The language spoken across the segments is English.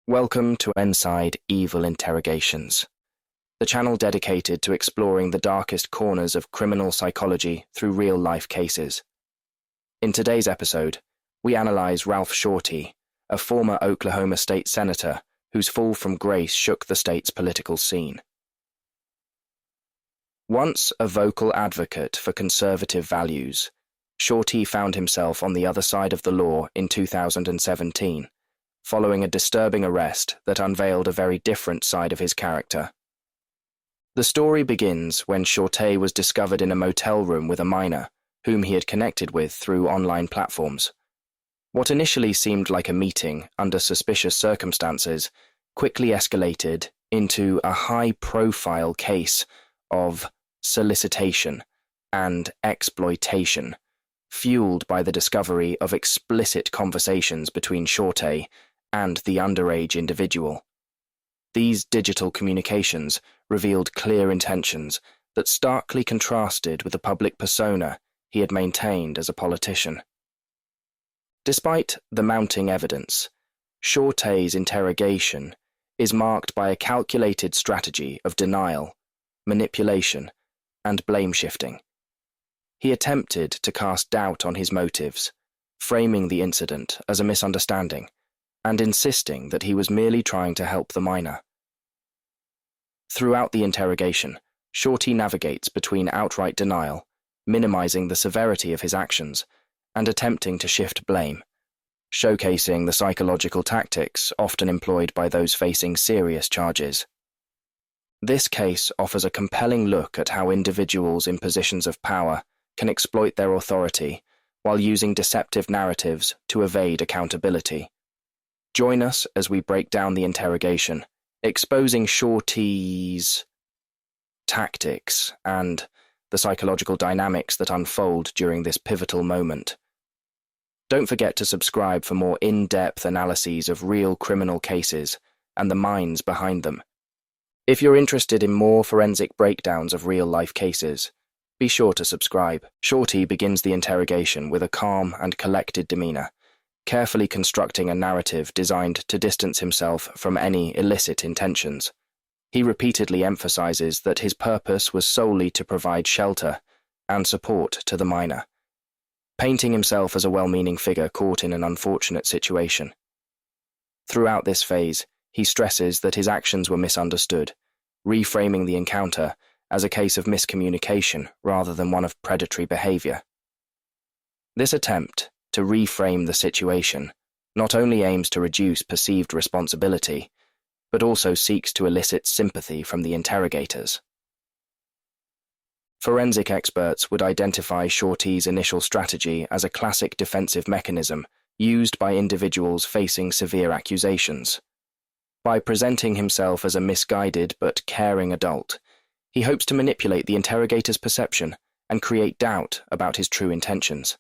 Welcome to Inside Evil Interrogations, the channel dedicated to exploring the darkest corners of criminal psychology through real-life cases. In today's episode, we analyze Ralph Shortey, a former Oklahoma state senator whose fall from grace shook the state's political scene. Once a vocal advocate for conservative values, Shortey found himself on the other side of the law in 2017, following a disturbing arrest that unveiled a very different side of his character. The story begins when Shortey was discovered in a motel room with a minor, whom he had connected with through online platforms. What initially seemed like a meeting under suspicious circumstances quickly escalated into a high-profile case of solicitation and exploitation, fueled by the discovery of explicit conversations between Shortey and the underage individual. These digital communications revealed clear intentions that starkly contrasted with the public persona he had maintained as a politician. Despite the mounting evidence, Shortey's interrogation is marked by a calculated strategy of denial, manipulation, and blame-shifting. He attempted to cast doubt on his motives, framing the incident as a misunderstanding, and insisting that he was merely trying to help the minor. Throughout the interrogation, Shortey navigates between outright denial, minimizing the severity of his actions, and attempting to shift blame, showcasing the psychological tactics often employed by those facing serious charges. This case offers a compelling look at how individuals in positions of power can exploit their authority while using deceptive narratives to evade accountability. Join us as we break down the interrogation, exposing Shortey's tactics and the psychological dynamics that unfold during this pivotal moment. Don't forget to subscribe for more in-depth analyses of real criminal cases and the minds behind them. If you're interested in more forensic breakdowns of real-life cases, be sure to subscribe. Shortey begins the interrogation with a calm and collected demeanor, carefully constructing a narrative designed to distance himself from any illicit intentions. He repeatedly emphasizes that his purpose was solely to provide shelter and support to the minor, painting himself as a well-meaning figure caught in an unfortunate situation. Throughout this phase, he stresses that his actions were misunderstood, reframing the encounter as a case of miscommunication rather than one of predatory behavior. This attempt to reframe the situation not only aims to reduce perceived responsibility, but also seeks to elicit sympathy from the interrogators. Forensic experts would identify Shortey's initial strategy as a classic defensive mechanism used by individuals facing severe accusations. By presenting himself as a misguided but caring adult, he hopes to manipulate the interrogator's perception and create doubt about his true intentions.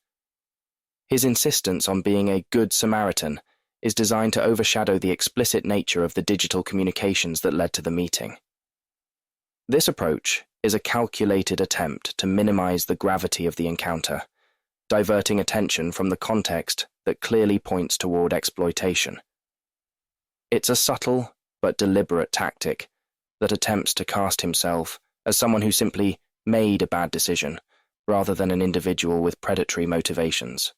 His insistence on being a good Samaritan is designed to overshadow the explicit nature of the digital communications that led to the meeting. This approach is a calculated attempt to minimize the gravity of the encounter, diverting attention from the context that clearly points toward exploitation. It's a subtle but deliberate tactic that attempts to cast himself as someone who simply made a bad decision, rather than an individual with predatory motivations.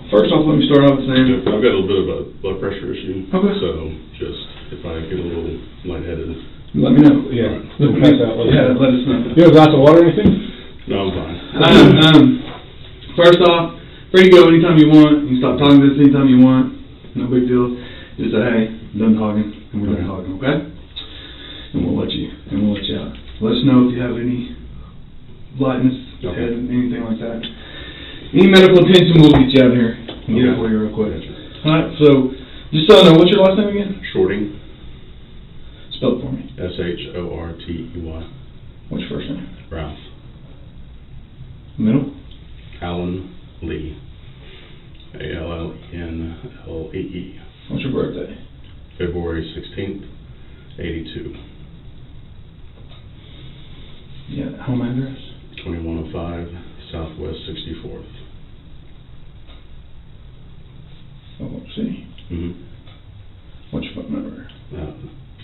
First off, let me start off saying I've got a little bit of a blood pressure issue. Okay. So just if I get a little lightheaded. let me know. Yeah, let us know. You have a glass of water or anything? No, I'm fine. First off, free to go anytime you want. You can stop talking to us anytime you want. No big deal. Just say, hey, I'm done talking, and we're done talking, okay? And we'll let you out. Let us know if you have any lightness, head, anything like that. Any medical attention, we'll get you out of here and get it for you real quick. Alright, so, just so I know, what's your last name again? Shortey. Spell it for me. Shortey. What's your first name? Ralph. Middle? Allan Lee. Allenlee. What's your birthday? February 16th, 82. Yeah, home address? 2105 Southwest 64th. Oh, See. Mm-hmm. What's your phone number?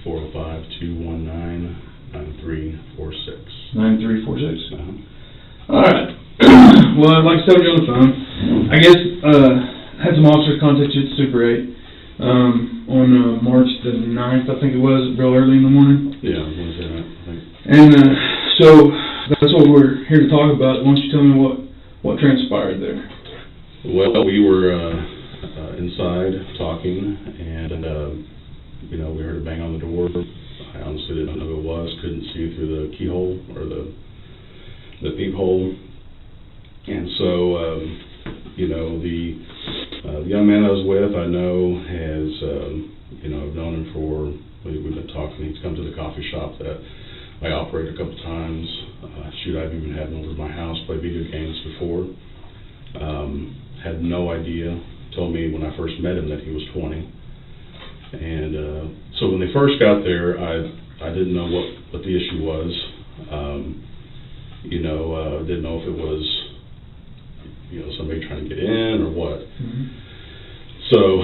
405-219-9346. 9346. Uh-huh. All right. Well, I'd like to tell you on the phone. I guess had some officers contact you at Super 8 on March the 9th, I think it was, real early in the morning. Yeah, Wednesday night, I think. And so that's what we're here to talk about. Why don't you tell me what transpired there? Well, we were inside talking, and we heard a bang on the door. I honestly didn't know who it was. Couldn't see through the keyhole or the peephole. And so, the young man I was with, I know has, I've known him for. We've been talking. He's come to the coffee shop that I operate a couple times. I've even had him over to my house, play video games before. Had no idea. Told me when I first met him that he was 20. And so when they first got there, I didn't know what the issue was. Didn't know if it was, somebody trying to get in or what. Mm-hmm. So,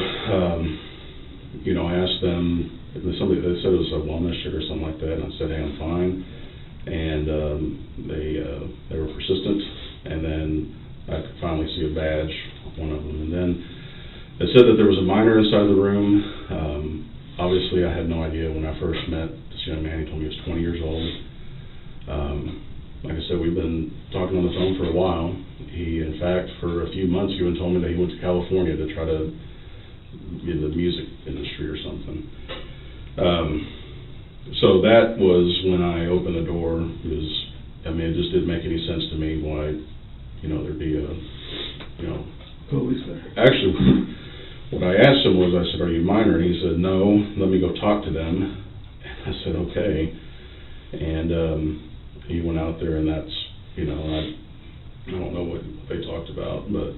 I asked them. They said it was a wellness check or something like that, and I said, "Hey, I'm fine." And they were persistent, and then I could finally see a badge on one of them. And then they said that there was a minor inside the room. Obviously, I had no idea when I first met this young man. He told me he was 20 years old. Like I said, we've been talking on the phone for a while. He, in fact, for a few months, he even told me that he went to California to try to get in the music industry or something. So that was when I opened the door. It just didn't make any sense to me why, there'd be Police there. Actually, what I asked him was, I said, "Are you minor?" And he said, "No, let me go talk to them." And I said, "Okay." And he went out there, and that's, I don't know what they talked about, but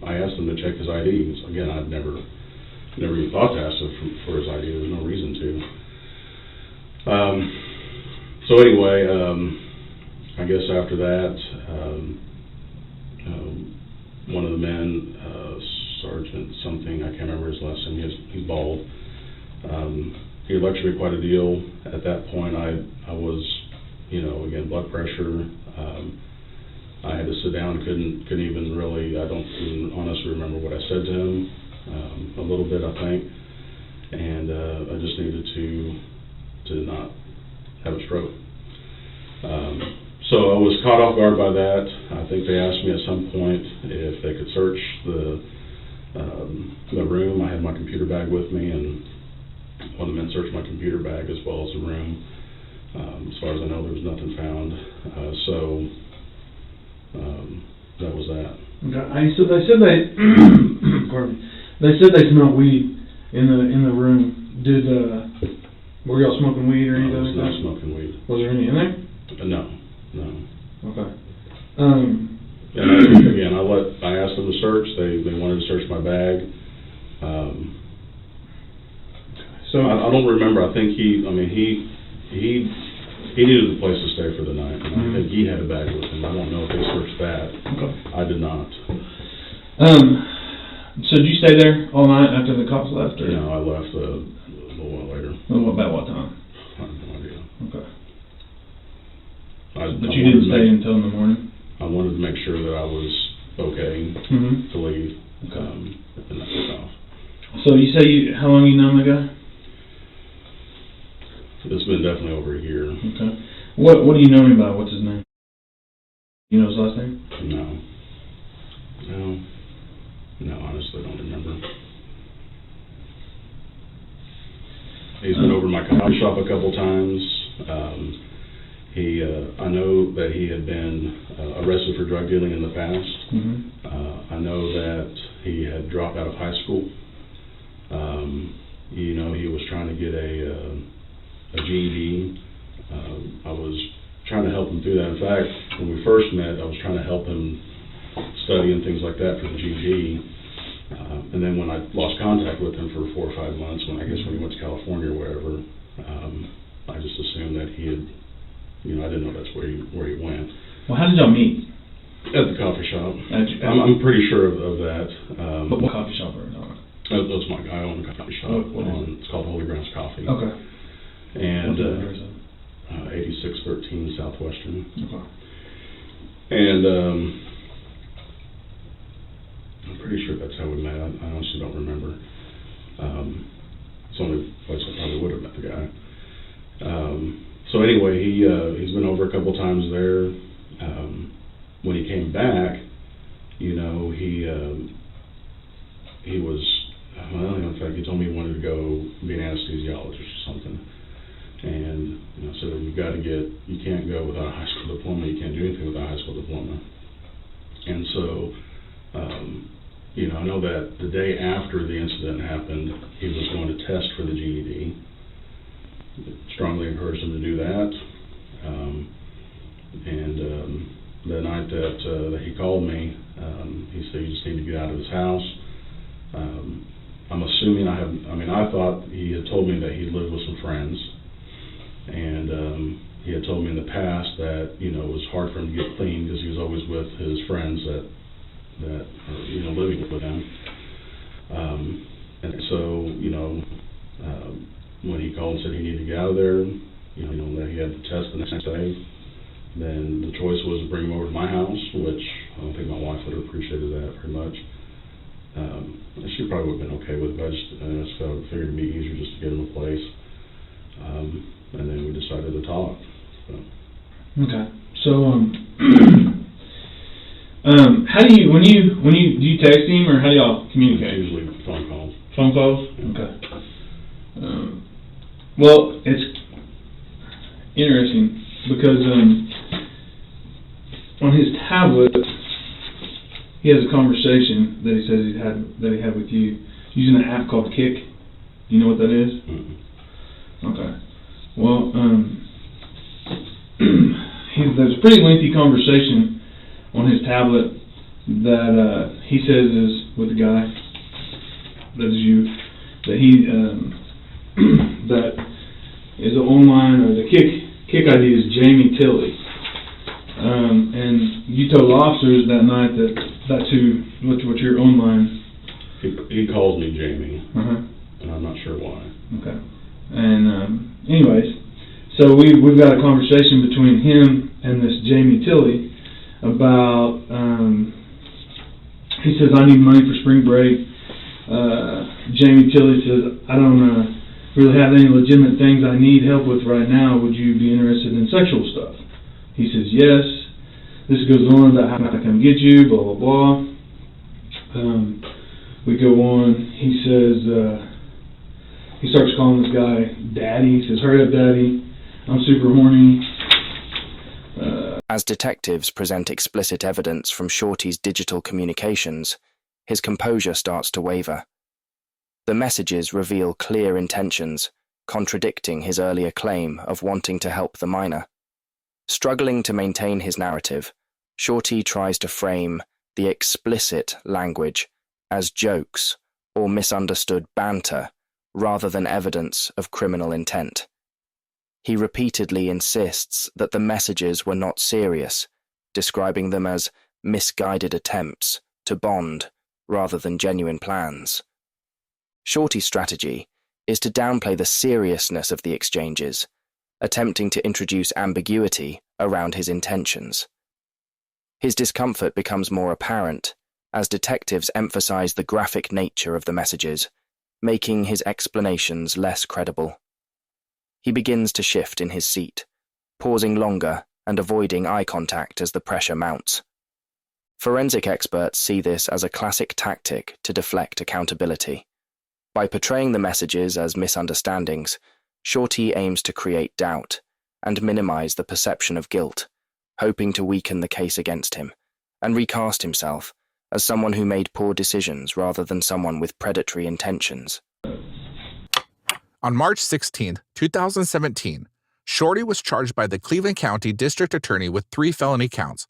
I asked him to check his ID. So again, I'd never even thought to ask him for his ID. There was no reason to. So anyway, I guess after that, one of the men, Sergeant something, I can't remember his last name, he's bald. He lectured me quite a deal. At that point, I was, again, blood pressure. I had to sit down, couldn't even really, I don't even honestly remember what I said to him. A little bit, I think. And I just needed to not have a stroke. So I was caught off guard by that. I think they asked me at some point if they could search the room. I had my computer bag with me, and one of the men searched my computer bag as well as the room. As far as I know, there was nothing found. That was that. Okay. So they said pardon me. They said they smelled weed in the room. Were y'all smoking weed or anything? I was not smoking weed. Was there any in there? No. Okay. And again, I asked them to search. They wanted to search my bag. So I don't remember. I think he needed a place to stay for the night. And I think he had a bag with him. I don't know if they searched that. Okay. I did not. So did you stay there all night after the cops left? Or? No, I left a little while later. About what time? I have no idea. Okay. But you didn't stay until in the morning? I wanted to make sure that I was okay to leave. Okay. And that was off. So you say how long you known the guy? It's been definitely over a year. Okay. What do you know him by? What's his name? You know his last name? No, honestly, I don't remember. He's been over to my coffee shop a couple times. I know that he had been arrested for drug dealing in the past. I know that he had dropped out of high school. He was trying to get a GED. I was trying to help him through that. In fact, when we first met, I was trying to help him study and things like that for the GED. And then when I lost contact with him for 4 or 5 months, when he went to California or wherever, I just assumed that he had, I didn't know that's where he went. Well, how did y'all meet? At the coffee shop. I'm pretty sure of that. What coffee shop are we talking about? That was I own a coffee shop. What is it? It's called Holy Grounds Coffee. Okay. And What's the address of it? 8613 Southwestern. Okay. And I'm pretty sure that's how we met. I honestly don't remember. It's the only place I probably would have met the guy. So anyway, he's been over a couple times there. When he came back, you know, he was, well, in fact, he told me he wanted to go be an anesthesiologist or something. And, you know, so you can't go without a high school diploma, you can't do anything without a high school diploma. And so, you know, I know that the day after the incident happened, he was going to test for the GED. Strongly encouraged him to do that. The night that he called me, he said he just needed to get out of his house. I'm assuming I thought he had told me that he lived with some friends, and he had told me in the past that, you know, it was hard for him to get clean because he was always with his friends that are, you know, living with him. And so, you know, when he called and said he needed to get out of there, you know, that he had to test the next day, then the choice was to bring him over to my house, which I don't think my wife would have appreciated that very much. She probably would have been okay with it, but I just figured it'd be easier just to get him a place. And then we decided to talk. So. Okay. So, how do you, do you text him, or how do y'all communicate? It's usually phone calls. Phone calls? Yeah. Okay. Well, it's interesting because on his tablet, he has a conversation that he says he had with you using an app called Kick. Do you know what that is? Mm-hmm. Okay. Well, there's a pretty lengthy conversation on his tablet that he says is with the guy that is you, that he that is online, or the Kick ID is Jamie Tilley, and you told officers that night that that's what your online. He calls me Jamie, Uh-huh. and I'm not sure why. Okay. And anyways, so we've got a conversation between him and this Jamie Tilley about, he says, I need money for spring break. Jamie Tilley says, I don't really have any legitimate things I need help with right now. Would you be interested in sexual stuff? He says, yes. This goes on about how I come get you, blah, blah, blah. We go on. He says, he starts calling this guy Daddy. He says, hurry up, Daddy. I'm super horny. As detectives present explicit evidence from Shortey's digital communications, his composure starts to waver. The messages reveal clear intentions, contradicting his earlier claim of wanting to help the minor. Struggling to maintain his narrative, Shortey tries to frame the explicit language as jokes or misunderstood banter rather than evidence of criminal intent. He repeatedly insists that the messages were not serious, describing them as misguided attempts to bond rather than genuine plans. Shortey's strategy is to downplay the seriousness of the exchanges, attempting to introduce ambiguity around his intentions. His discomfort becomes more apparent as detectives emphasize the graphic nature of the messages, making his explanations less credible. He begins to shift in his seat, pausing longer and avoiding eye contact as the pressure mounts. Forensic experts see this as a classic tactic to deflect accountability. By portraying the messages as misunderstandings, Shortey aims to create doubt and minimize the perception of guilt, hoping to weaken the case against him and recast himself as someone who made poor decisions rather than someone with predatory intentions. On March 16, 2017, Shortey was charged by the Cleveland County District Attorney with 3 felony counts: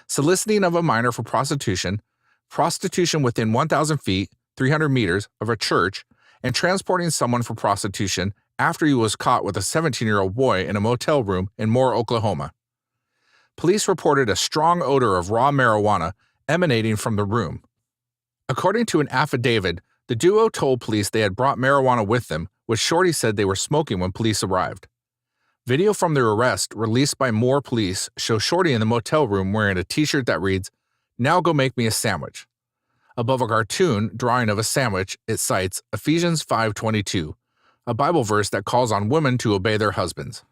soliciting of a minor for prostitution, prostitution within 1,000 feet, 300 meters, of a church, and transporting someone for prostitution after he was caught with a 17-year-old boy in a motel room in Moore, Oklahoma. Police reported a strong odor of raw marijuana emanating from the room. According to an affidavit, The duo told police they had brought marijuana with them, which Shortey said they were smoking when police arrived. Video from their arrest, released by Moore Police, shows Shortey in the motel room wearing a t-shirt that reads, "Now go make me a sandwich." Above a cartoon drawing of a sandwich, it cites Ephesians 5:22, a Bible verse that calls on women to obey their husbands.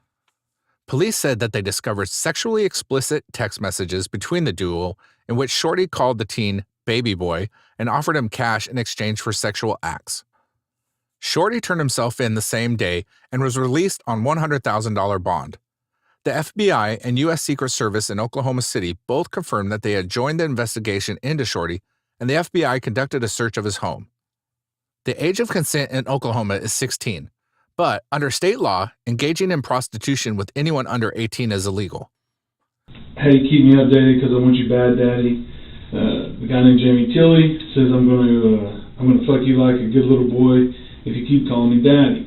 Police said that they discovered sexually explicit text messages between the duo in which Shortey called the teen baby boy and offered him cash in exchange for sexual acts. Shortey turned himself in the same day and was released on $100,000 bond. The FBI and U.S. Secret Service in Oklahoma City both confirmed that they had joined the investigation into Shortey, and the FBI conducted a search of his home. The age of consent in Oklahoma is 16, but under state law, engaging in prostitution with anyone under 18 is illegal. Hey, keep me updated because I want you bad, Daddy. The guy named Jamie Tilley says I'm gonna fuck you like a good little boy if you keep calling me Daddy.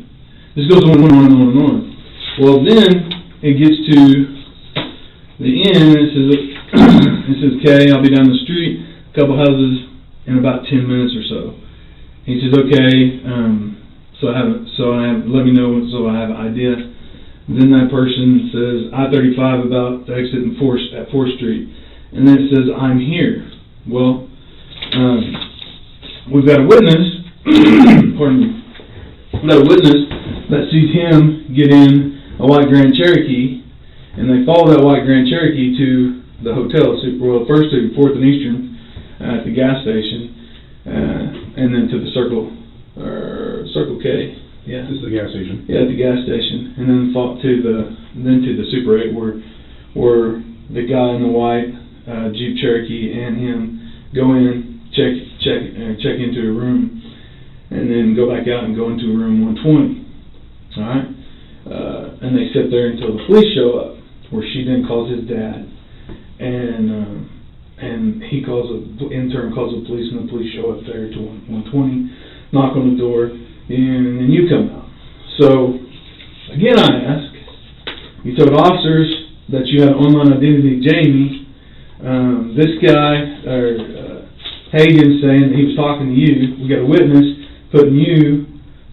This goes on and on and on and on. Well, then it gets to the end. It says, "Okay, I'll be down the street, a couple houses in about 10 minutes or so." He says, "Okay, let me know so I have an idea." Then that person says, "I-35 about to exit at 4th Street." And then it says, "I'm here." Well, we've got a witness, pardon me, we've got a witness that sees him get in a white Grand Cherokee, and they follow that white Grand Cherokee to the hotel, first to 4th and Eastern at the gas station, and then to the Circle K. Yeah, This is the gas station. yeah, at the gas station, and then to the Super 8 where the guy in the white Jeep Cherokee and him go in, check into a room, and then go back out and go into room 120. All right, and they sit there until the police show up, where she then calls his dad, and he the intern calls the police, and the police show up there to 120, knock on the door, and then you come out. So again, I ask, you told officers that you had online identity Jamie. This guy, Hagen, saying that he was talking to you. We got a witness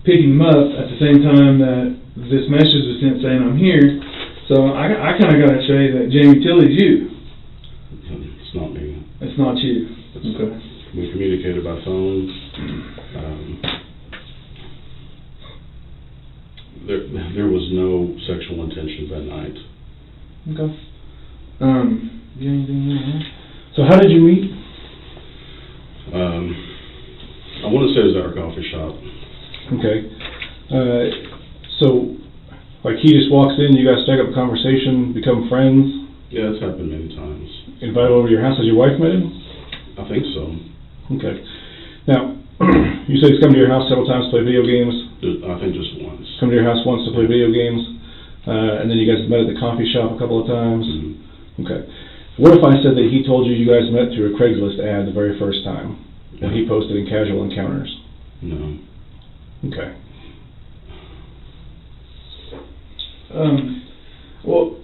picking him up at the same time that this message was sent saying, "I'm here." So I kind of got to say that Jamie Tilley's you. It's not me. It's not you. Okay. We communicated by phone. There was no sexual intention that night. Okay. You got anything you want to add? So how did you meet? I want to say it was at our coffee shop. Okay. So, like, he just walks in, you guys strike up a conversation, become friends, Yeah, it's happened many times. invite over to your house. Has your wife met him? I think so. Okay. Now, you said he's come to your house several times to play video games. I think just once. Come to your house once to play video games, and then you guys met at the coffee shop a couple of times. Mhm. Okay. What if I said that he told you guys met through a Craigslist ad the very first time that he posted in Casual Encounters? No. Okay. Well,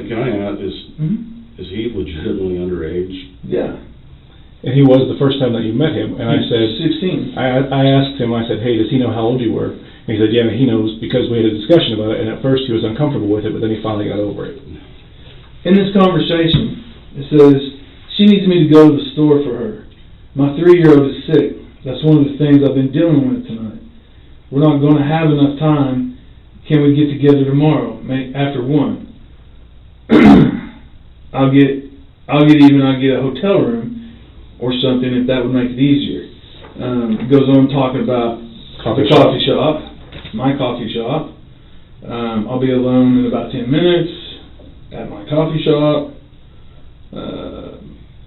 Can I add, is he legitimately underage? Yeah. And he was the first time that you met him, and I said, 16. I asked him, I said, "Hey, does he know how old you were?" And he said, "Yeah, he knows," because we had a discussion about it, and at first he was uncomfortable with it, but then he finally got over it. In this conversation, it says, "She needs me to go to the store for her. My 3-year-old is sick. That's one of the things I've been dealing with tonight. We're not going to have enough time. Can we get together tomorrow, after 1? I'll get a hotel room or something if that would make it easier." It goes on talking about the coffee shop, my coffee shop. I'll be alone in about 10 minutes at my coffee shop.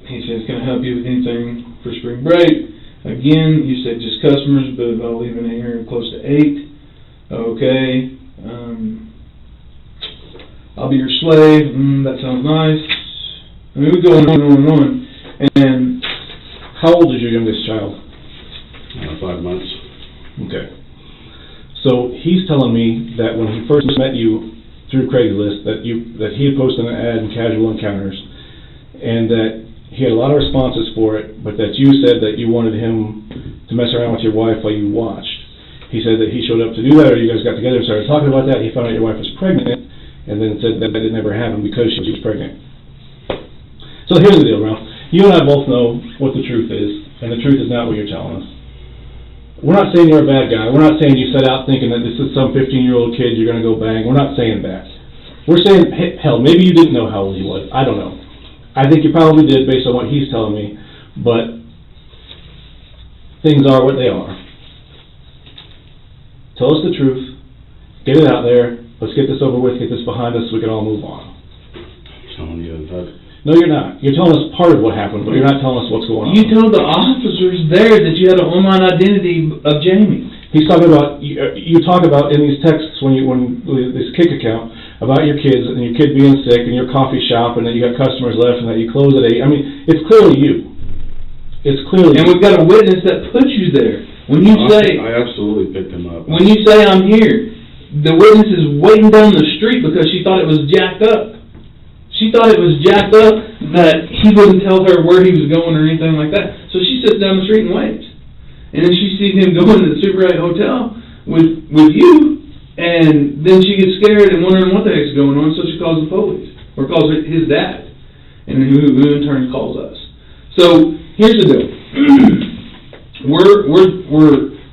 He says, "Can I help you with anything for spring break?" Again, you said just customers, but I'll leave in here close to 8. Okay. I'll be your slave. That sounds nice. I mean, we go on and on and on. And How old is your youngest child? 5 months. Okay. So he's telling me that when he first met you through Craigslist, that he had posted an ad in Casual Encounters, and that he had a lot of responses for it, but that you said that you wanted him to mess around with your wife while you watched. He said that he showed up to do that, or you guys got together and started talking about that. He found out your wife was pregnant, and then said that it never happened because she was pregnant. So here's the deal, Ralph. You and I both know what the truth is, and the truth is not what you're telling us. We're not saying you're a bad guy. We're not saying you set out thinking that this is some 15-year-old kid you're going to go bang. We're not saying that. We're saying, hell, maybe you didn't know how old he was. I don't know. I think you probably did based on what he's telling me, but things are what they are. Tell us the truth. Get it out there. Let's get this over with, get this behind us so we can all move on. I'm telling you that. No, you're not. You're telling us part of what happened, but you're not telling us what's going on. You told the officers there that you had an online identity of Jamie. He's talking about, you talk about in these texts when this kick account, about your kids and your kid being sick and your coffee shop and that you got customers left and that you close at 8. I mean, it's clearly you. It's clearly And we've got a witness that put you there. When you say, I absolutely picked him up. when you say I'm here, the witness is waiting down the street because she thought it was jacked up. She thought it was jacked up that he wouldn't tell her where he was going or anything like that. So she sits down the street and waits. And then she sees him going to the Super 8 hotel with you, and then she gets scared and wondering what the heck's going on, so she calls the police, or calls his dad, and who in turn calls us. So here's the deal. We're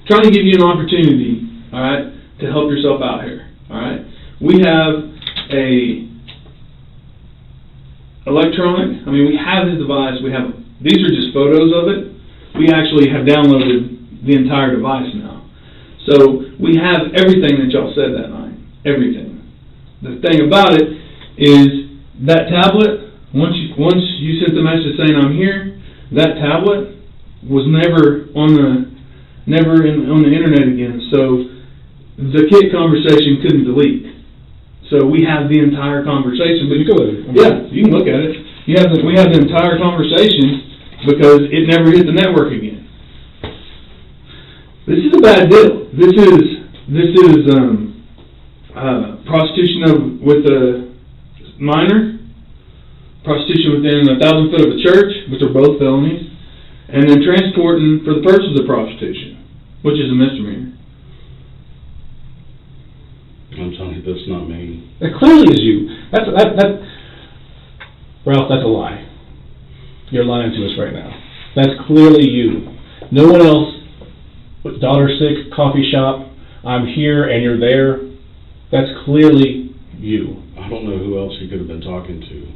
trying to give you an opportunity, all right, to help yourself out here, all right? We have we have his device. These are just photos of it. We actually have downloaded the entire device now. So we have everything that y'all said that night. Everything. The thing about it is that tablet, once you sent the message saying I'm here, that tablet was never on the internet again. So the kid conversation couldn't delete. So we have the entire conversation. But you could. Yeah, you can look at it. We have the entire conversation because it never hit the network again. This is a bad deal. This is prostitution with a minor, prostitution within 1,000 foot of a church, which are both felonies, and then transporting for the purpose of prostitution, which is a misdemeanor. I'm telling you, that's not me. It clearly is you. Ralph, that's a lie. You're lying to us right now. That's clearly you. No one else. With daughter sick, coffee shop, I'm here and you're there. That's clearly you. I don't know who else he could have been talking to.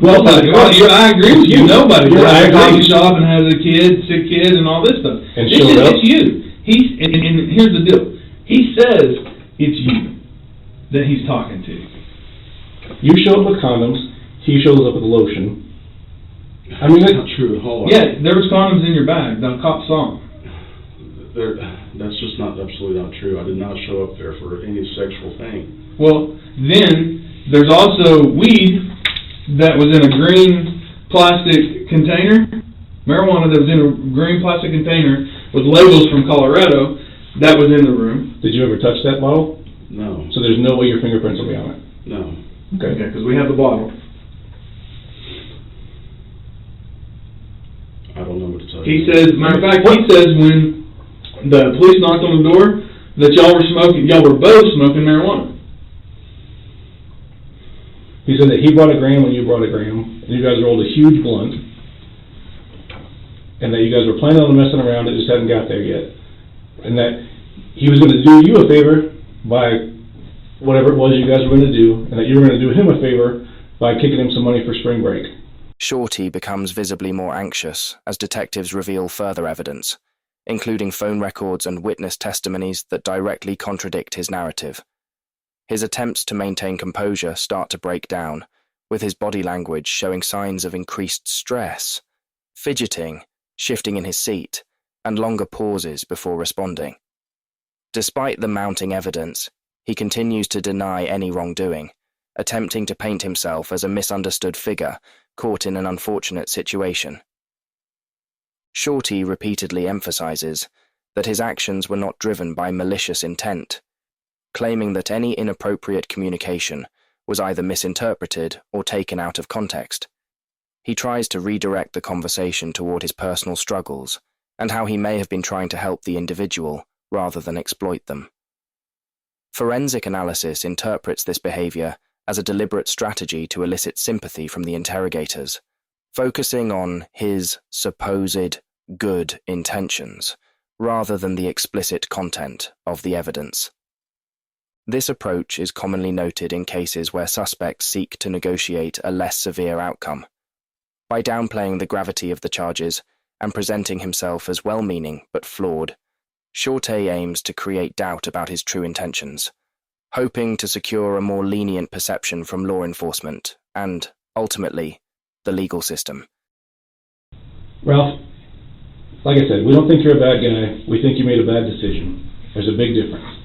I agree with you. Nobody You're has a right. coffee shop and has a kid, sick kid, and all this stuff. And showed up. It's you. And here's the deal. He says it's you that he's talking to. You show up with condoms. He shows up with lotion. I mean, that's not true. Hold on. Yeah, there was condoms in your bag. The cop saw them. That's just absolutely not true. I did not show up there for any sexual thing. Well, then there's also weed that was in a green plastic container, marijuana that was in a green plastic container with labels from Colorado that was in the room. Did you ever touch that bottle? No. So there's no way your fingerprints will be on it? No. Okay, because we have the bottle. I don't know what to tell you. He says, matter of fact, he says when the police knocked on the door that y'all were both smoking marijuana. He said that he brought a gram when you brought a gram, and you guys rolled a huge blunt, and that you guys were planning on messing around, it just hadn't got there yet. And that he was going to do you a favor by whatever it was you guys were going to do, and that you were going to do him a favor by kicking him some money for spring break. Shortey becomes visibly more anxious as detectives reveal further evidence, including phone records and witness testimonies that directly contradict his narrative. His attempts to maintain composure start to break down, with his body language showing signs of increased stress, fidgeting, shifting in his seat, and longer pauses before responding. Despite the mounting evidence, he continues to deny any wrongdoing, attempting to paint himself as a misunderstood figure caught in an unfortunate situation. Shortey repeatedly emphasizes that his actions were not driven by malicious intent, claiming that any inappropriate communication was either misinterpreted or taken out of context. he tries to redirect the conversation toward his personal struggles and how he may have been trying to help the individual rather than exploit them. Forensic analysis interprets this behavior as a deliberate strategy to elicit sympathy from the interrogators, focusing on his supposed good intentions rather than the explicit content of the evidence. This approach is commonly noted in cases where suspects seek to negotiate a less severe outcome. By downplaying the gravity of the charges and presenting himself as well-meaning but flawed, Shortey aims to create doubt about his true intentions, hoping to secure a more lenient perception from law enforcement and, ultimately, the legal system. Ralph, like I said, we don't think you're a bad guy. We think you made a bad decision. There's a big difference.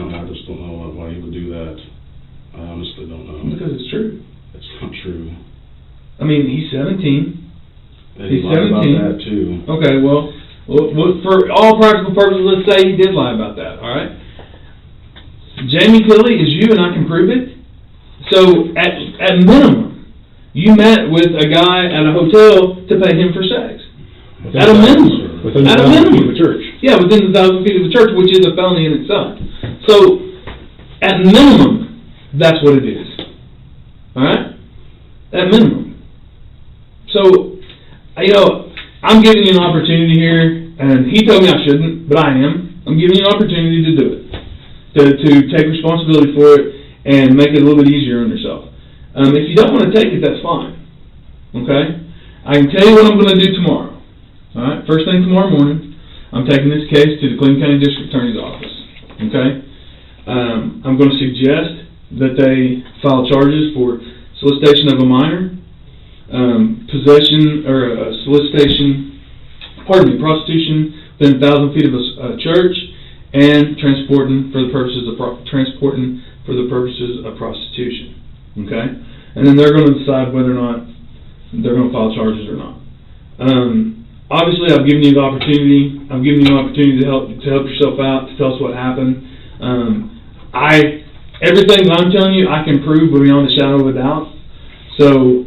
I just don't know why he would do that. I honestly don't know. Because it's true. It's not true. I mean, he's 17. And He's he lied about 17. that too. Okay, well, for all practical purposes, let's say he did lie about that, all right? Jamie Tilley is you, and I can prove it. So, at minimum, you met with a guy at a hotel to pay him for sex. At a minimum. Within At a 1,000 minimum. feet of a church. Yeah, within 1,000 feet of the church, which is a felony in itself. So, at minimum, that's what it is. All right? At minimum. So, I'm giving you an opportunity here, and he told me I shouldn't, but I am. I'm giving you an opportunity to do it, to take responsibility for it and make it a little bit easier on yourself. If you don't want to take it, that's fine. Okay? I can tell you what I'm going to do tomorrow. All right? First thing tomorrow morning, I'm taking this case to the Cleveland County District Attorney's Office. Okay? I'm going to suggest that they file charges for solicitation of a minor, possession or prostitution within 1,000 feet of a church, and transporting for the purposes of prostitution. Okay, and then they're going to decide whether or not they're going to file charges or not. Obviously, I've given you the opportunity. I'm giving you an opportunity to help yourself out, to tell us what happened. Everything that I'm telling you, I can prove beyond a shadow of a doubt. So,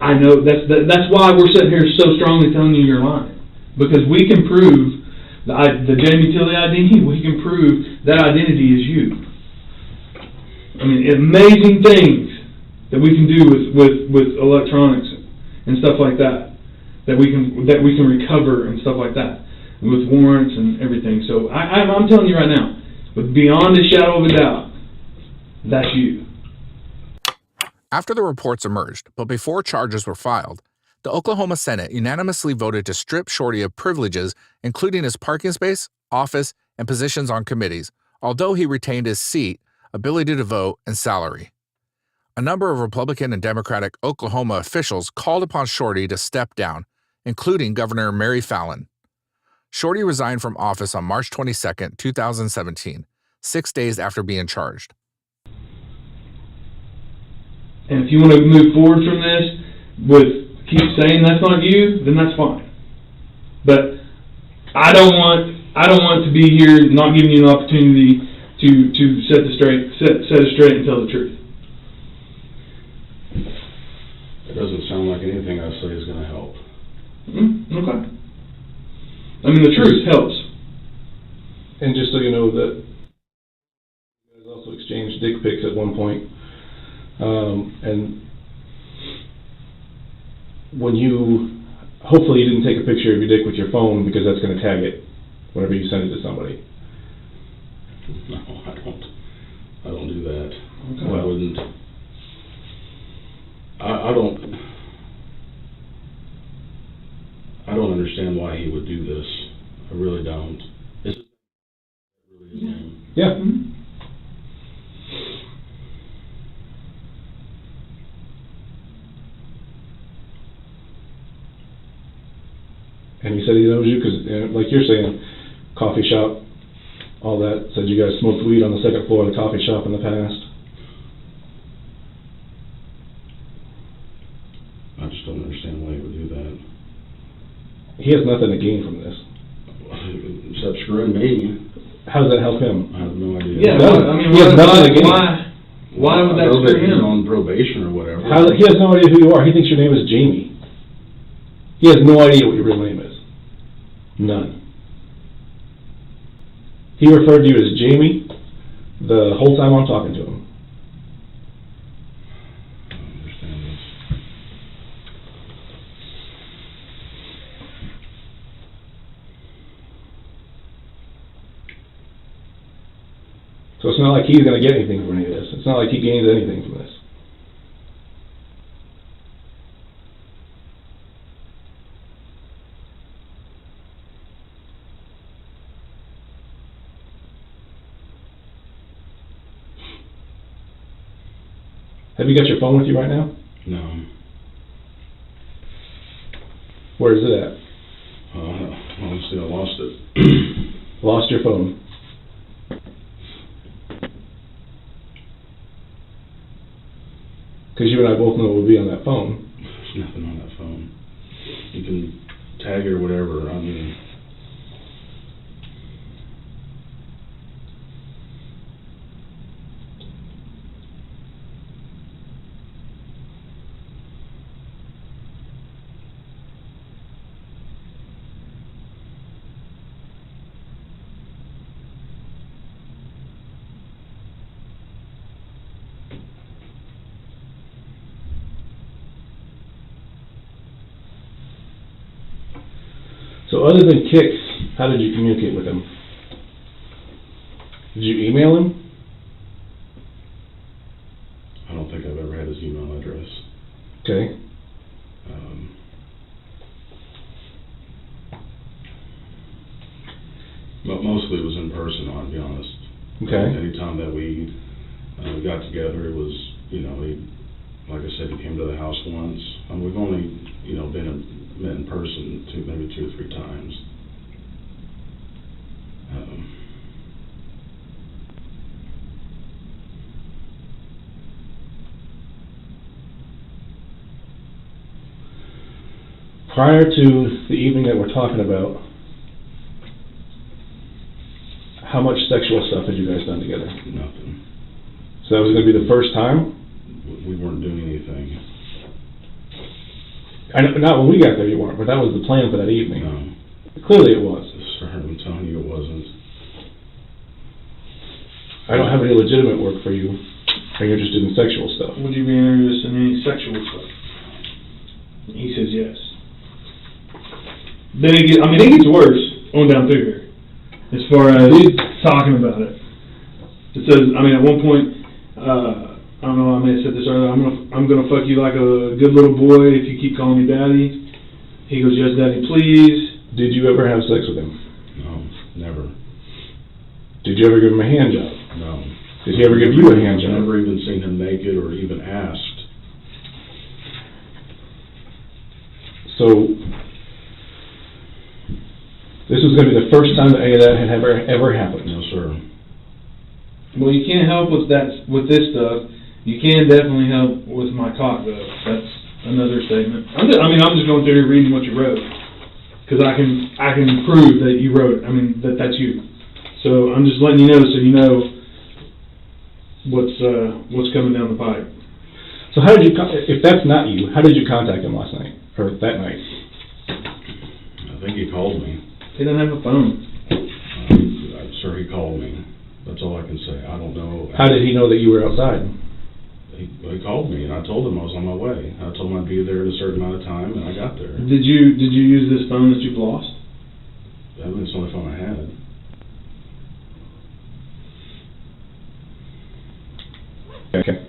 I know that's why we're sitting here so strongly telling you you're lying, because we can prove the Jamie Tilley ID. We can prove that identity is you. I mean, amazing things that we can do with electronics and stuff like that. That we can recover and stuff like that with warrants and everything. So I'm telling you right now, but beyond a shadow of a doubt, that's you. After the reports emerged, but before charges were filed, the Oklahoma Senate unanimously voted to strip Shortey of privileges, including his parking space, office, and positions on committees, although he retained his seat, ability to vote, and salary. A number of Republican and Democratic Oklahoma officials called upon Shortey to step down, including Governor Mary Fallin. Shortey resigned from office on March 22, 2017, 6 days after being charged. And if you want to move forward from this with keep saying that's not you, then that's fine. But I don't want to be here not giving you an opportunity to set it straight and tell the truth. It doesn't sound like anything I say is going to help. Okay. I mean, the truth helps. And just so you know that you guys also exchanged dick pics at one point. And when hopefully you didn't take a picture of your dick with your phone, because that's going to tag it whenever you send it to somebody. No, I don't do that. Okay. I wouldn't. I don't understand why he would do this. I really don't. Is it really his name? Yeah. Mm-hmm. And he said he knows you because, like you're saying, coffee shop, all that. Said you guys smoked weed on the second floor of the coffee shop in the past. I just don't understand why he would do that. He has nothing to gain from this. Except screwing me. How does that help him? I have no idea. Yeah, I mean, He has nothing to gain. why would that I know screw he's him? on probation or whatever. He has no idea who you are. He thinks your name is Jamie. He has no idea what your real name is. None. He referred to you as Jamie the whole time I'm talking to him. I don't understand this. So it's not like he's going to get anything from any of this. It's not like he gains anything from this. Have you got your phone with you right now? No. Where is it at? Honestly, I lost it. Lost your phone. Because you and I both know what would be on that phone. There's nothing on that phone. You can tag it or whatever. I mean, So other than kicks, how did you communicate with him? Did you email him? I don't think I've ever had his email address. Okay. But mostly it was in person, I'll be honest. Okay. Anytime that we got together, it was, like I said, he came to the house once. We've only, met in person maybe 2 or 3 times. Prior to the evening that we're talking about, how much sexual stuff had you guys done together? Nothing. So that was going to be the first time? We weren't doing anything. Not when we got there you weren't, but that was the plan for that evening. No. Clearly it was. Sir, I'm telling you it wasn't. I don't have any legitimate work for you, and you're just doing sexual stuff. Would you be interested in any sexual stuff? He says yes. Then it gets worse on down through here, as far as talking about it. It says, at one point, I don't know, I may have said this earlier, I'm gonna fuck you like a good little boy if you keep calling me daddy. He goes, yes, daddy, please. Did you ever have sex with him? No, never. Did you ever give him a hand job? No. Did he ever give you a hand job? I've never even seen him naked or even asked. So, this was going to be the first time that any of that had ever happened. No, sir. Well, you can't help with this stuff. You can definitely help with my cock, though. That's another statement. I'm just going through here reading what you wrote, because I can prove that you wrote it. That's you. So I'm just letting you know, so you know what's coming down the pipe. So how did you? If that's not you, how did you contact him last night or that night? I think he called me. He doesn't have a phone. Sir, he called me. That's all I can say. I don't know. How did he know that you were outside? He called me, and I told him I was on my way. I told him I'd be there at a certain amount of time, and I got there. Did you use this phone that you've lost? That was the only phone I had. Okay.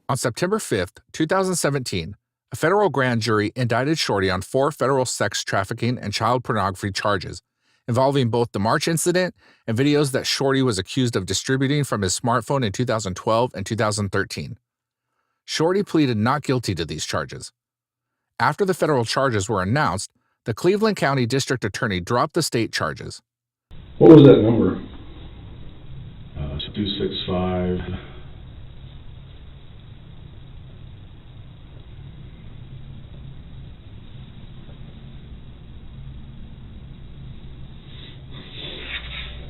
On September 5th, 2017, a federal grand jury indicted Shortey on 4 federal sex trafficking and child pornography charges, involving both the March incident and videos that Shortey was accused of distributing from his smartphone in 2012 and 2013. Shortey pleaded not guilty to these charges. After the federal charges were announced, the Cleveland County District Attorney dropped the state charges. What was that number? 265.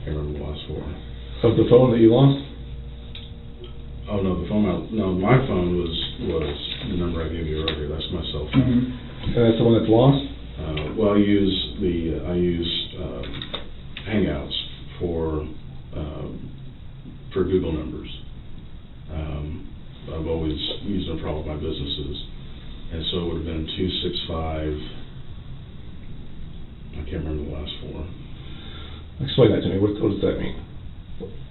can't remember the last four. Of the phone that you lost? Oh, no, my phone was the number I gave you earlier. That's my cell phone. Mm-hmm. And that's the one that's lost? Well, I use Hangouts for Google numbers. I've always used them for all of my businesses, and so it would have been 265. I can't remember the last four. Explain that to me. What does that mean?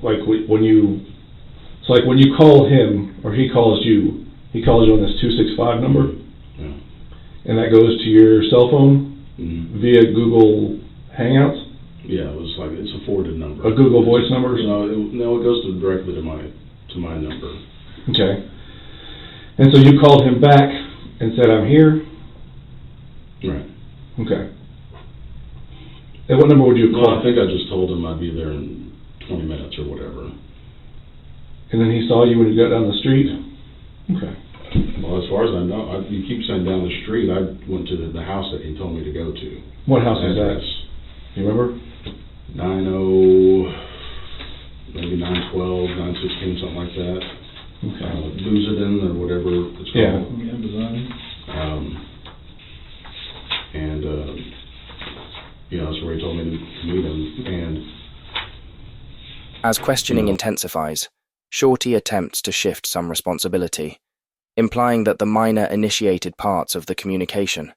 Like when you call him or he calls you on this 265 number, Yeah. and that goes to your cell phone via Google Hangouts. Yeah, it's a forwarded number. A Google Voice number? No, it goes directly to my number. Okay. And so you called him back and said, "I'm here." Right. Okay. And what number would you call? Well, I think I just told him I'd be there in 20 minutes or whatever. And then he saw you when you got down the street? Okay. Well, as far as I know, you keep saying down the street. I went to the house that he told me to go to. What house is that? You remember? maybe 912, 916, something like that. Okay. Boozeden or whatever it's called. Yeah. That's where he told me to meet him. And As questioning intensifies, Shortey attempts to shift some responsibility, implying that the minor initiated parts of the communication.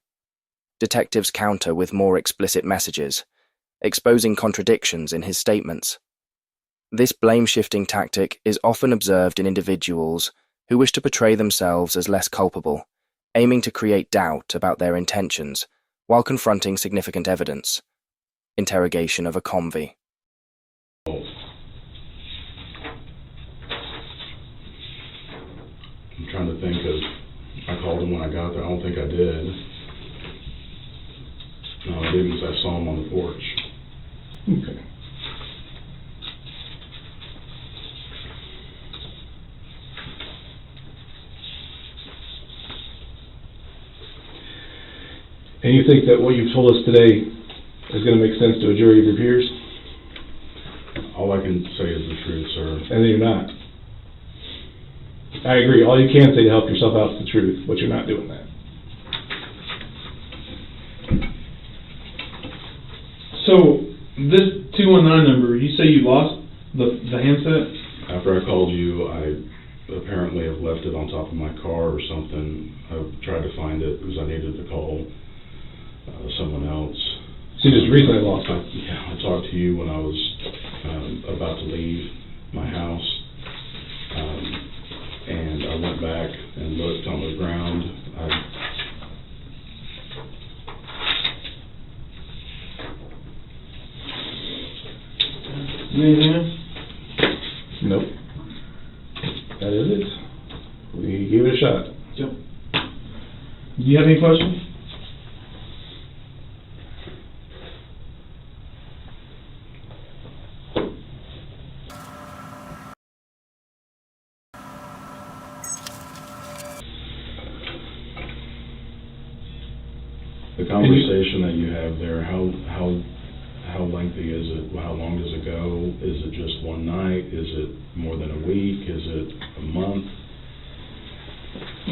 Detectives counter with more explicit messages, exposing contradictions in his statements. This blame-shifting tactic is often observed in individuals who wish to portray themselves as less culpable, aiming to create doubt about their intentions while confronting significant evidence. Interrogation of a convict. I'm trying to think of, I called him when I got there. I don't think I did. No, I didn't because I saw him on the porch. Okay. And you think that what you've told us today is going to make sense to a jury of your peers? All I can say is the truth, sir. And then you're not. I agree. All you can say to help yourself out is the truth, but you're not doing that. So, this 219 number, you say you lost the handset? After I called you, I apparently have left it on top of my car or something. I tried to find it because I needed to call someone else. So you just recently lost it? Yeah, I talked to you when I was about to leave my house. And I went back and looked on the ground. Anything else? Nope. That is it. We gave it a shot. Yep. Do you have any questions? The conversation that you have there, how lengthy is it? How long does it go? Is it just one night? Is it more than a week? Is it a month?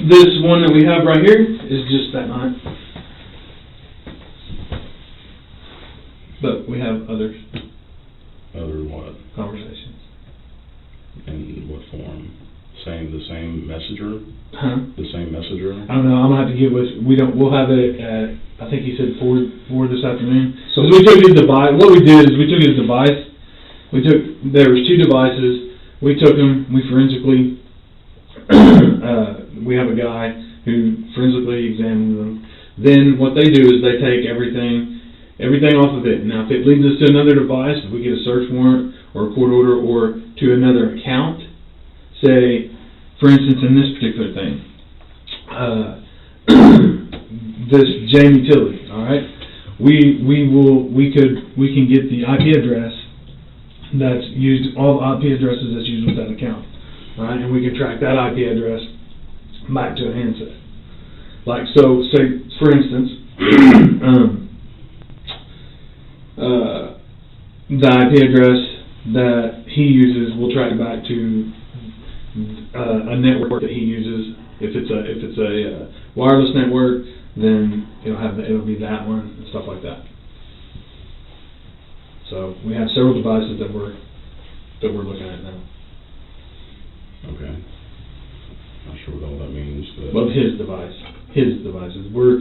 This one that we have right here is just that night. But we have others. Other what? Conversations. In what form? The same messenger? Huh? The same messenger? I don't know. I'm gonna have to get with. We'll have it at. I think he said 4 this afternoon. So we took his device. What we did is we took his device. There was 2 devices. We took them. We forensically. We have a guy who forensically examined them. Then what they do is they take everything off of it. Now, if it leads us to another device, if we get a search warrant or a court order or to another account, say, for instance, in this particular thing, this Jamie Tilley, all right, we can get the IP address that's used, all the IP addresses that's used with that account, all right, and we can track that IP address back to a handset. Like, so, say, for instance, the IP address that he uses will track back to a network that he uses. If it's a wireless network, then it'll be that one and stuff like that. So we have several devices that we're looking at now. Okay. Not sure what all that means, but... Well, his devices. We're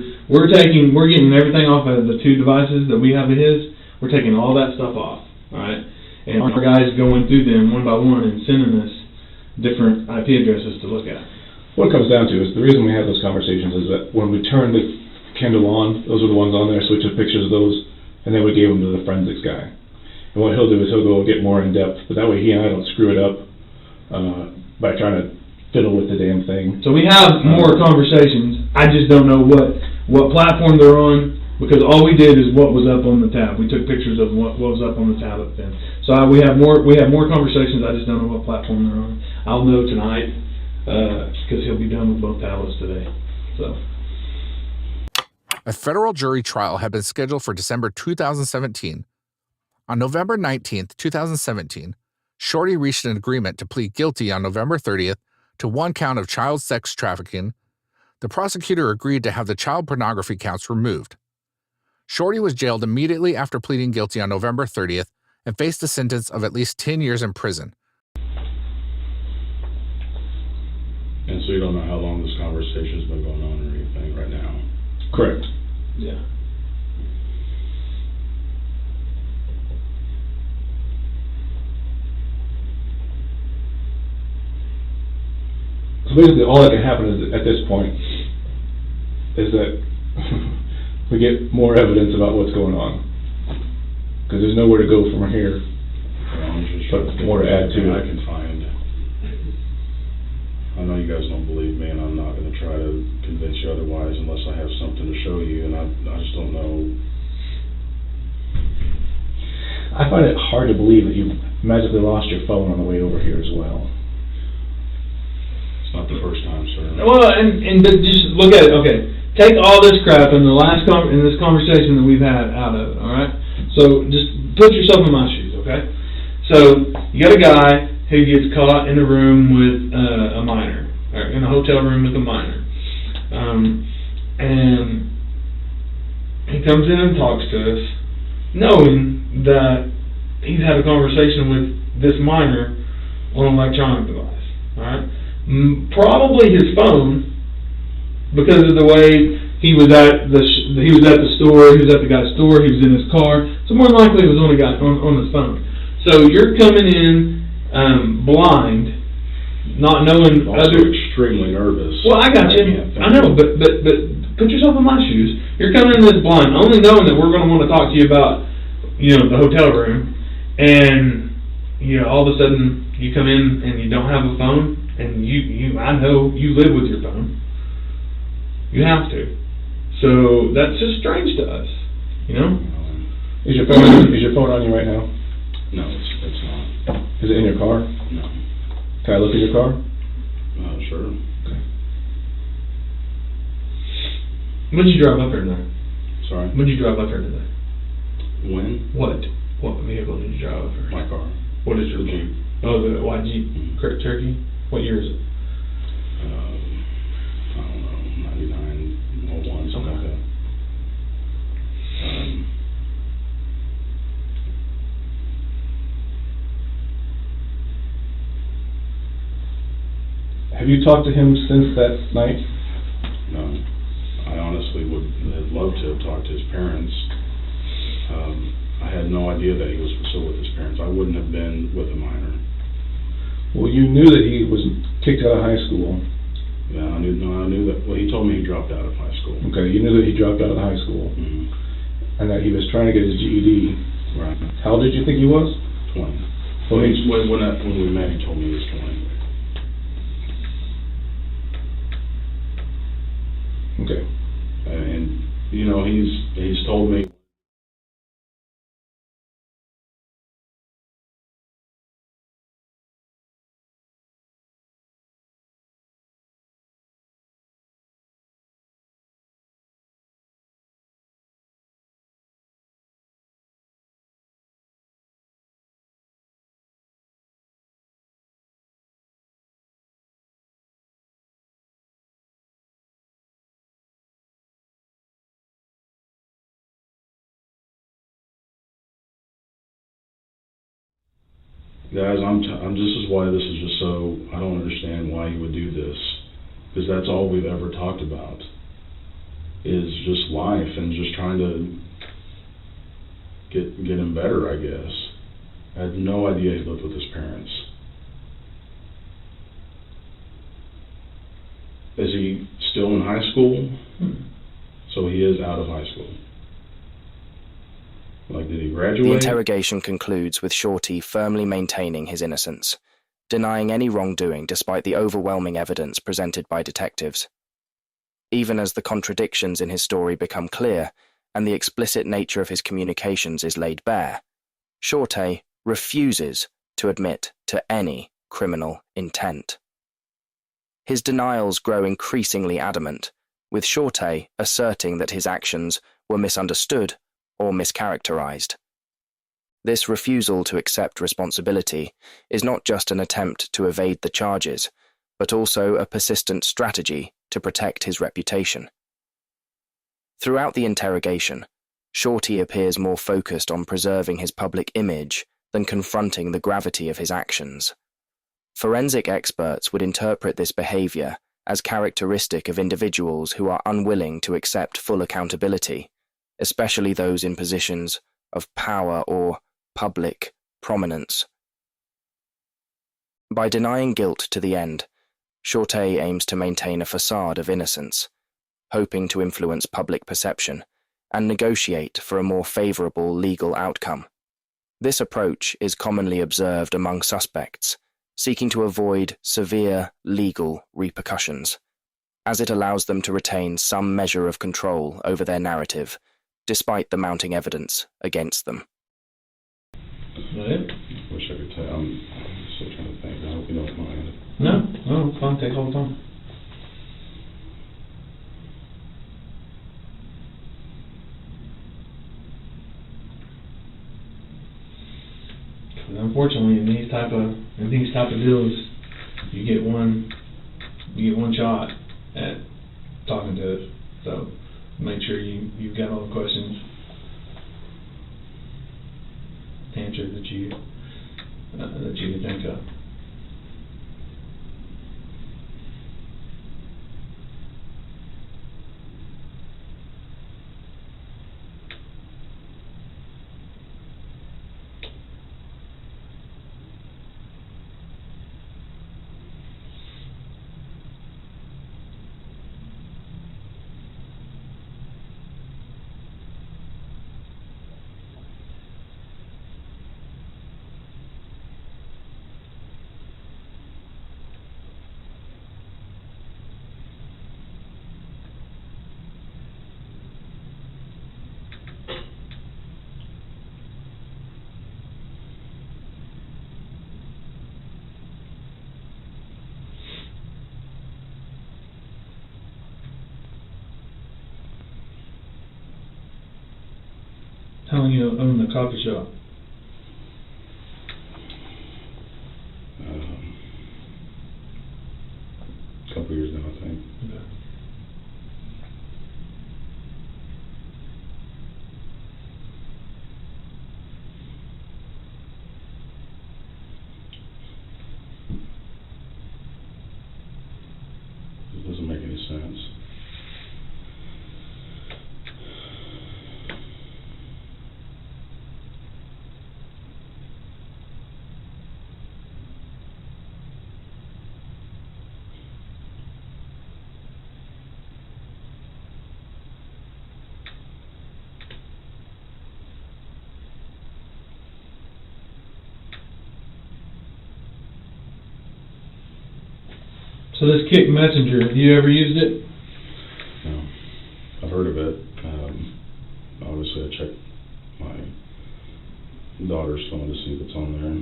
getting everything off of the 2 devices that we have of his. We're taking all that stuff off, all right? And our guys going through them one by one and sending us different IP addresses to look at. What it comes down to is the reason we have those conversations is that when we turned the Kindle on, those are the ones on there, so we took pictures of those, and then we gave them to the forensics guy. And what he'll do is he'll go get more in depth, but that way he and I don't screw it up by trying to fiddle with the damn thing. So we have more conversations. I just don't know what platform they're on, because all we did is what was up on the tab. We took pictures of what was up on the tablet then. So we have more conversations. I just don't know what platform they're on. I'll know tonight because he'll be done with both tablets today. So. A federal jury trial had been scheduled for December 2017. On November 19th, 2017, Shortey reached an agreement to plead guilty on November 30th to 1 count of child sex trafficking. The prosecutor agreed to have the child pornography counts removed. Shortey was jailed immediately after pleading guilty on November 30th and faced a sentence of at least 10 years in prison. And so you don't know how long this conversation's been going on or anything right now? Correct. Yeah. So basically, all that can happen is, at this point, is that we get more evidence about what's going on. Because there's nowhere to go from here, but more to add to it. I can find. I know you guys don't believe me, and I'm not going to try to convince you otherwise unless I have something to show you, and I just don't know. I find it hard to believe that you magically lost your phone on the way over here as well. It's not the first time, sir. Well, but just look at it. Okay, take all this crap in this conversation that we've had out of it. All right. So just put yourself in my shoes. Okay. So you got a guy who gets caught in a room with a minor, or in a hotel room with a minor, and he comes in and talks to us, knowing that he's had a conversation with this minor on an electronic device. All right. Probably his phone, because of the way he was at the store, he was at the guy's store, he was in his car, so more than likely it was on his phone. So you're coming in blind, not knowing Also extremely nervous. Well, I got you. I know, but put yourself in my shoes. You're coming in this blind, only knowing that we're going to want to talk to you about, the hotel room, and all of a sudden you come in and you don't have a phone. And I know you live with your phone. You have to. So that's just strange to us, Is your phone on you right now? No, it's not. Is it in your car? No. Can I look in your car? Sure. Okay. When did you drive up here today? Sorry? When did you drive up here today? When? What vehicle did you drive up here? My car. What is your Jeep? Oh, the white Jeep. Cherokee? What year is it? I don't know, 99, 01, something like that. Have you talked to him since that night? No. I honestly would have loved to have talked to his parents. I had no idea that he was still with his parents. I wouldn't have been with a minor. Well, you knew that he was kicked out of high school. Yeah, I knew that. Well, he told me he dropped out of high school. Okay, you knew that he dropped out of high school. Mm-hmm. And that he was trying to get his GED. Right. How old did you think he was? 20. Well, When we met, he told me he was 20. Okay. And he's told me Guys, this is why this is just so, I don't understand why you would do this. Because that's all we've ever talked about, is just life and just trying to get him better, I guess. I had no idea he lived with his parents. Is he still in high school? So he is out of high school. Like, did he graduate? The interrogation concludes with Shortey firmly maintaining his innocence, denying any wrongdoing despite the overwhelming evidence presented by detectives. Even as the contradictions in his story become clear and the explicit nature of his communications is laid bare, Shortey refuses to admit to any criminal intent. His denials grow increasingly adamant, with Shortey asserting that his actions were misunderstood or mischaracterized. This refusal to accept responsibility is not just an attempt to evade the charges, but also a persistent strategy to protect his reputation. Throughout the interrogation, Shortey appears more focused on preserving his public image than confronting the gravity of his actions. Forensic experts would interpret this behavior as characteristic of individuals who are unwilling to accept full accountability, especially those in positions of power or public prominence. By denying guilt to the end, Shortey aims to maintain a facade of innocence, hoping to influence public perception and negotiate for a more favorable legal outcome. This approach is commonly observed among suspects, seeking to avoid severe legal repercussions, as it allows them to retain some measure of control over their narrative, despite the mounting evidence against them. Wish I could tell. I'm still trying to think. I hope you don't mind. No, it's fine. Take all the time. Unfortunately, in these type of deals, you get one shot at talking to us. So make sure you've got all the questions answered that you can think of. How long you own the coffee shop? A couple years now, I think. Okay. It doesn't make any sense. So this Kick Messenger, have you ever used it? No. I've heard of it. Obviously, I check my daughter's phone to see what's on there.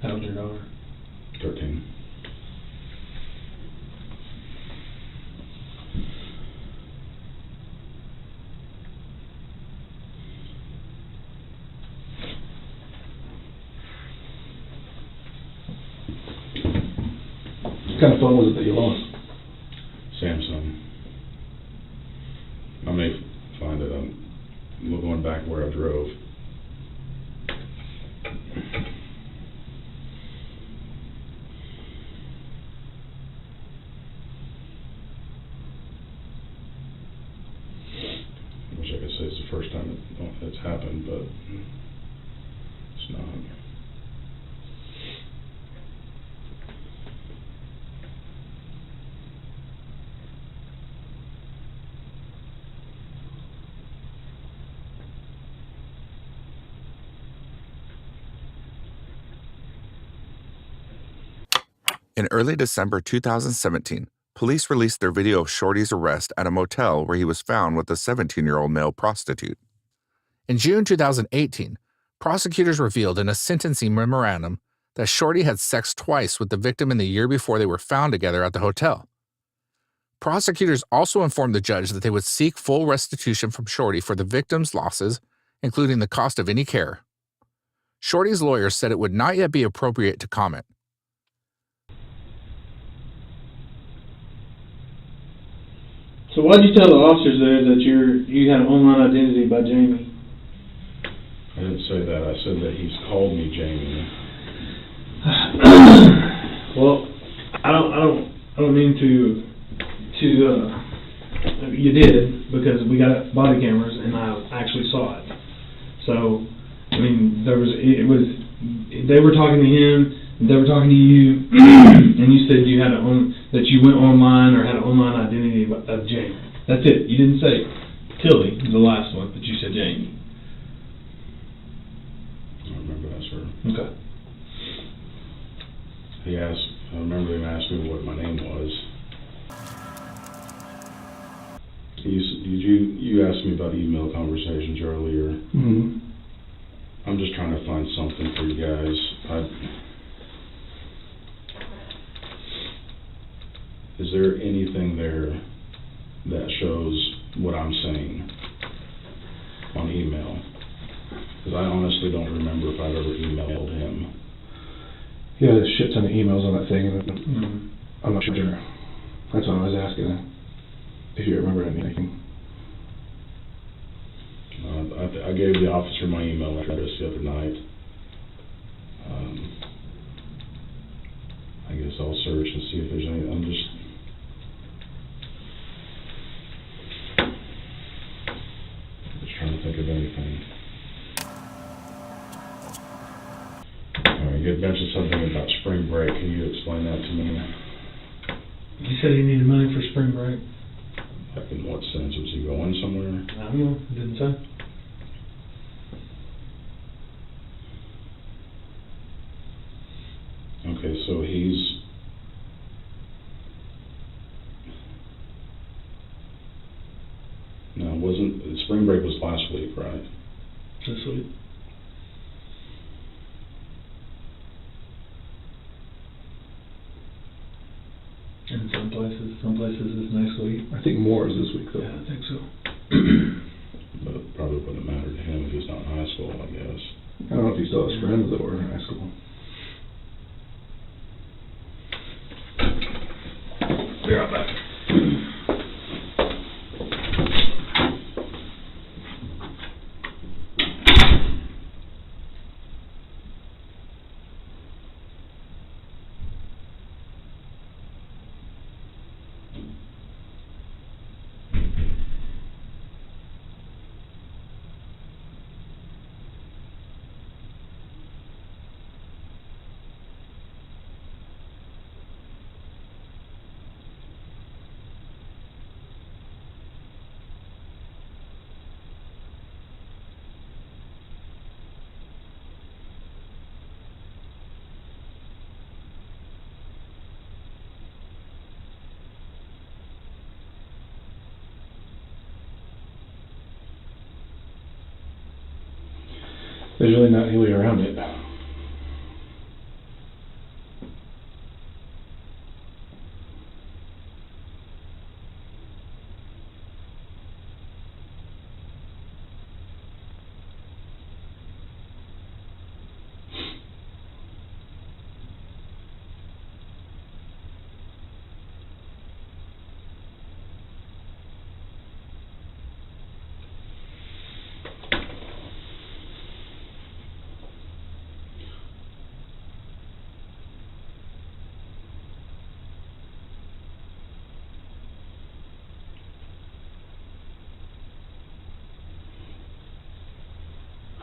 How old's your daughter? 13. What kind of phone was it that you lost? Samsung. I may find it. I'm going back where I drove. happened, but it's not. In early December 2017, police released their video of Shortey's arrest at a motel where he was found with a 17-year-old male prostitute. In June 2018, prosecutors revealed in a sentencing memorandum that Shortey had sex twice with the victim in the year before they were found together at the hotel. Prosecutors also informed the judge that they would seek full restitution from Shortey for the victim's losses, including the cost of any care. Shortey's lawyer said it would not yet be appropriate to comment. So why did you tell the officers there that you had an online identity by Jamie? I didn't say that. I said that he's called me Jamie. Well, I don't mean to. You did, because we got body cameras and I actually saw it. So, I mean, they were talking to him, they were talking to you, and you said you had that you went online or had an online identity of Jamie. That's it. You didn't say Tilly, the last one, but you said Jamie. I remember that, sir. Okay. I remember him asking me what my name was. You asked me about email conversations earlier. Mm-hmm. I'm just trying to find something for you guys. Is there anything there that shows what I'm saying on email? Because I honestly don't remember if I've ever emailed him. Yeah, there's shit ton of emails on that thing, and I'm not sure. That's what I was asking, if you remember anything. I gave the officer my email address the other night. I guess I'll search and see if there's any. I'm just trying to think of anything. You had mentioned something about spring break. Can you explain that to me? You said he needed money for spring break. Like, in what sense? Was he going somewhere? I don't know. Didn't say. Okay, so he's... No, spring break was last week, right? This week. And some places is next week. I think more is this week, though. Yeah, I think so. But it probably wouldn't matter to him if he's not in high school, I guess. I don't know if he still has friends that were in high school. Be right back. There's really not any way around it.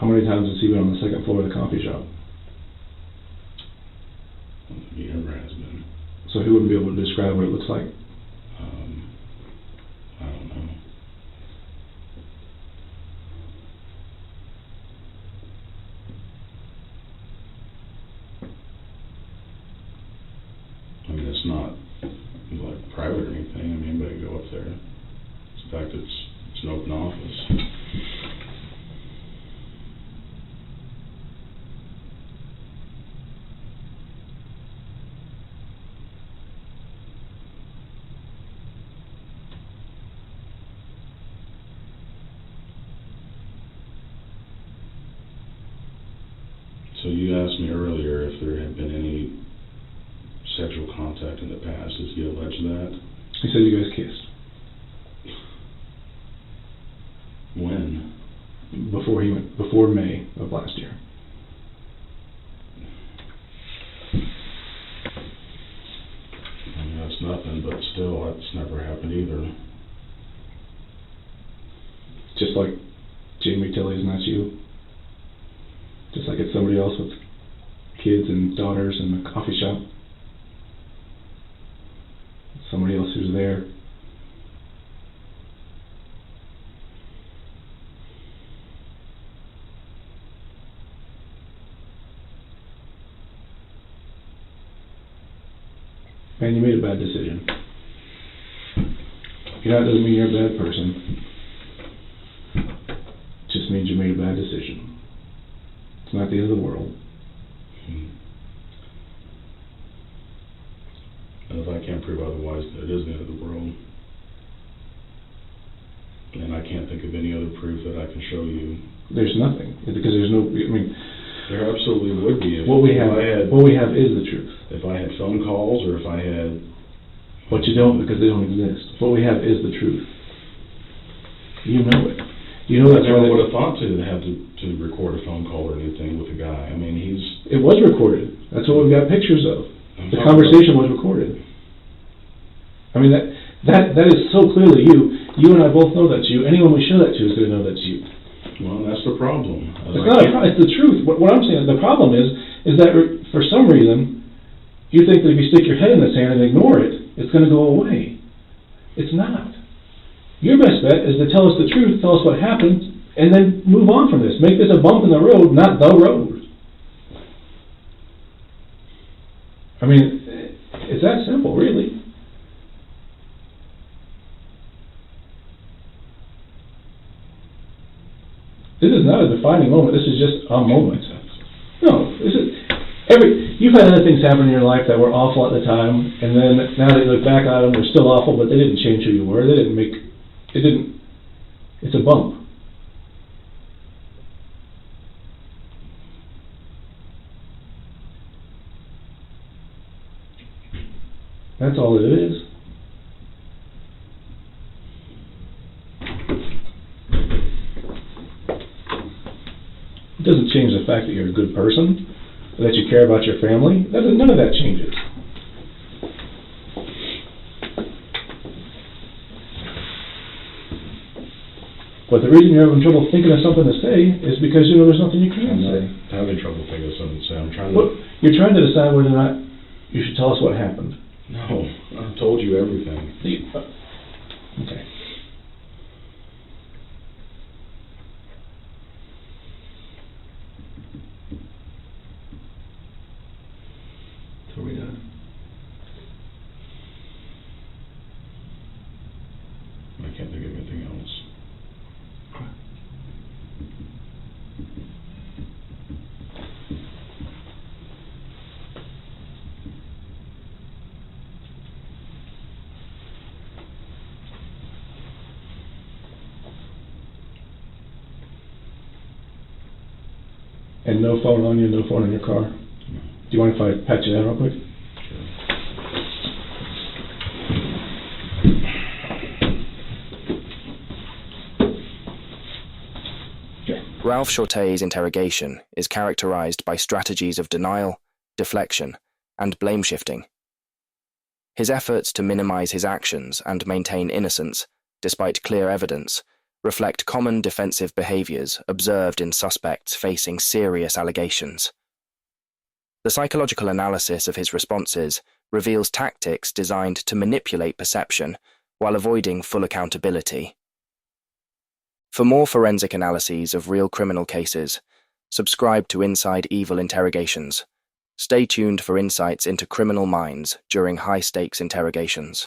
many times has he been on the second floor of the coffee shop? He never has been. So he wouldn't be able to describe what it looks like? I don't know. I mean, it's not like private or anything. I mean, anybody can go up there. In fact, it's an open office. So you asked me earlier if there had been any sexual contact in the past. Does he allege that? He said you guys kissed. When? Before May of last year. I mean, that's nothing, but still, that's never happened either. Just like Jamie Tilley's not you. Just like it's somebody else with kids and daughters in the coffee shop. Somebody else who's there. Man, you made a bad decision. That doesn't mean you're a bad person. It just means you made a bad decision. It's not the end of the world. And if I can't prove otherwise, that it is the end of the world. And I can't think of any other proof that I can show you. There's nothing, because there's no, I mean... There absolutely would be. What we have is the truth. If I had phone calls, or if I had... But you don't, because they don't exist. What we have is the truth. You know it. You know I that's never why would have thought to have to record a phone call or anything with a guy. I mean, It was recorded. That's what we've got pictures of. The conversation was recorded. I mean, that is so clearly you. You and I both know that's you. Anyone we show that to is going to know that's you. Well, that's the problem. It's not a problem. It's the truth. What I'm saying, the problem is that for some reason, you think that if you stick your head in the sand and ignore it, it's going to go away. It's not. Your best bet is to tell us the truth, tell us what happened, and then move on from this. Make this a bump in the road, not the road. I mean, it's that simple, really. This is not a defining moment. This is just a moment. No, this is you've had other things happen in your life that were awful at the time, and then now that you look back at them, they're still awful, but they didn't change who you were. It's a bump. That's all it is. It doesn't change the fact that you're a good person, or that you care about your family. None of that changes. But the reason you're having trouble thinking of something to say is because you know there's nothing you can say. I'm having trouble thinking of something to say. You're trying to decide whether or not you should tell us what happened. No, I've told you everything. Okay. So we done. I can't think of anything else. And no phone on you, no phone in your car? No. Do you mind if I pat you down real quick? Sure. Ralph Shortey's interrogation is characterized by strategies of denial, deflection, and blame shifting. His efforts to minimize his actions and maintain innocence, despite clear evidence, reflect common defensive behaviors observed in suspects facing serious allegations. The psychological analysis of his responses reveals tactics designed to manipulate perception while avoiding full accountability. For more forensic analyses of real criminal cases, subscribe to Inside Evil Interrogations. Stay tuned for insights into criminal minds during high-stakes interrogations.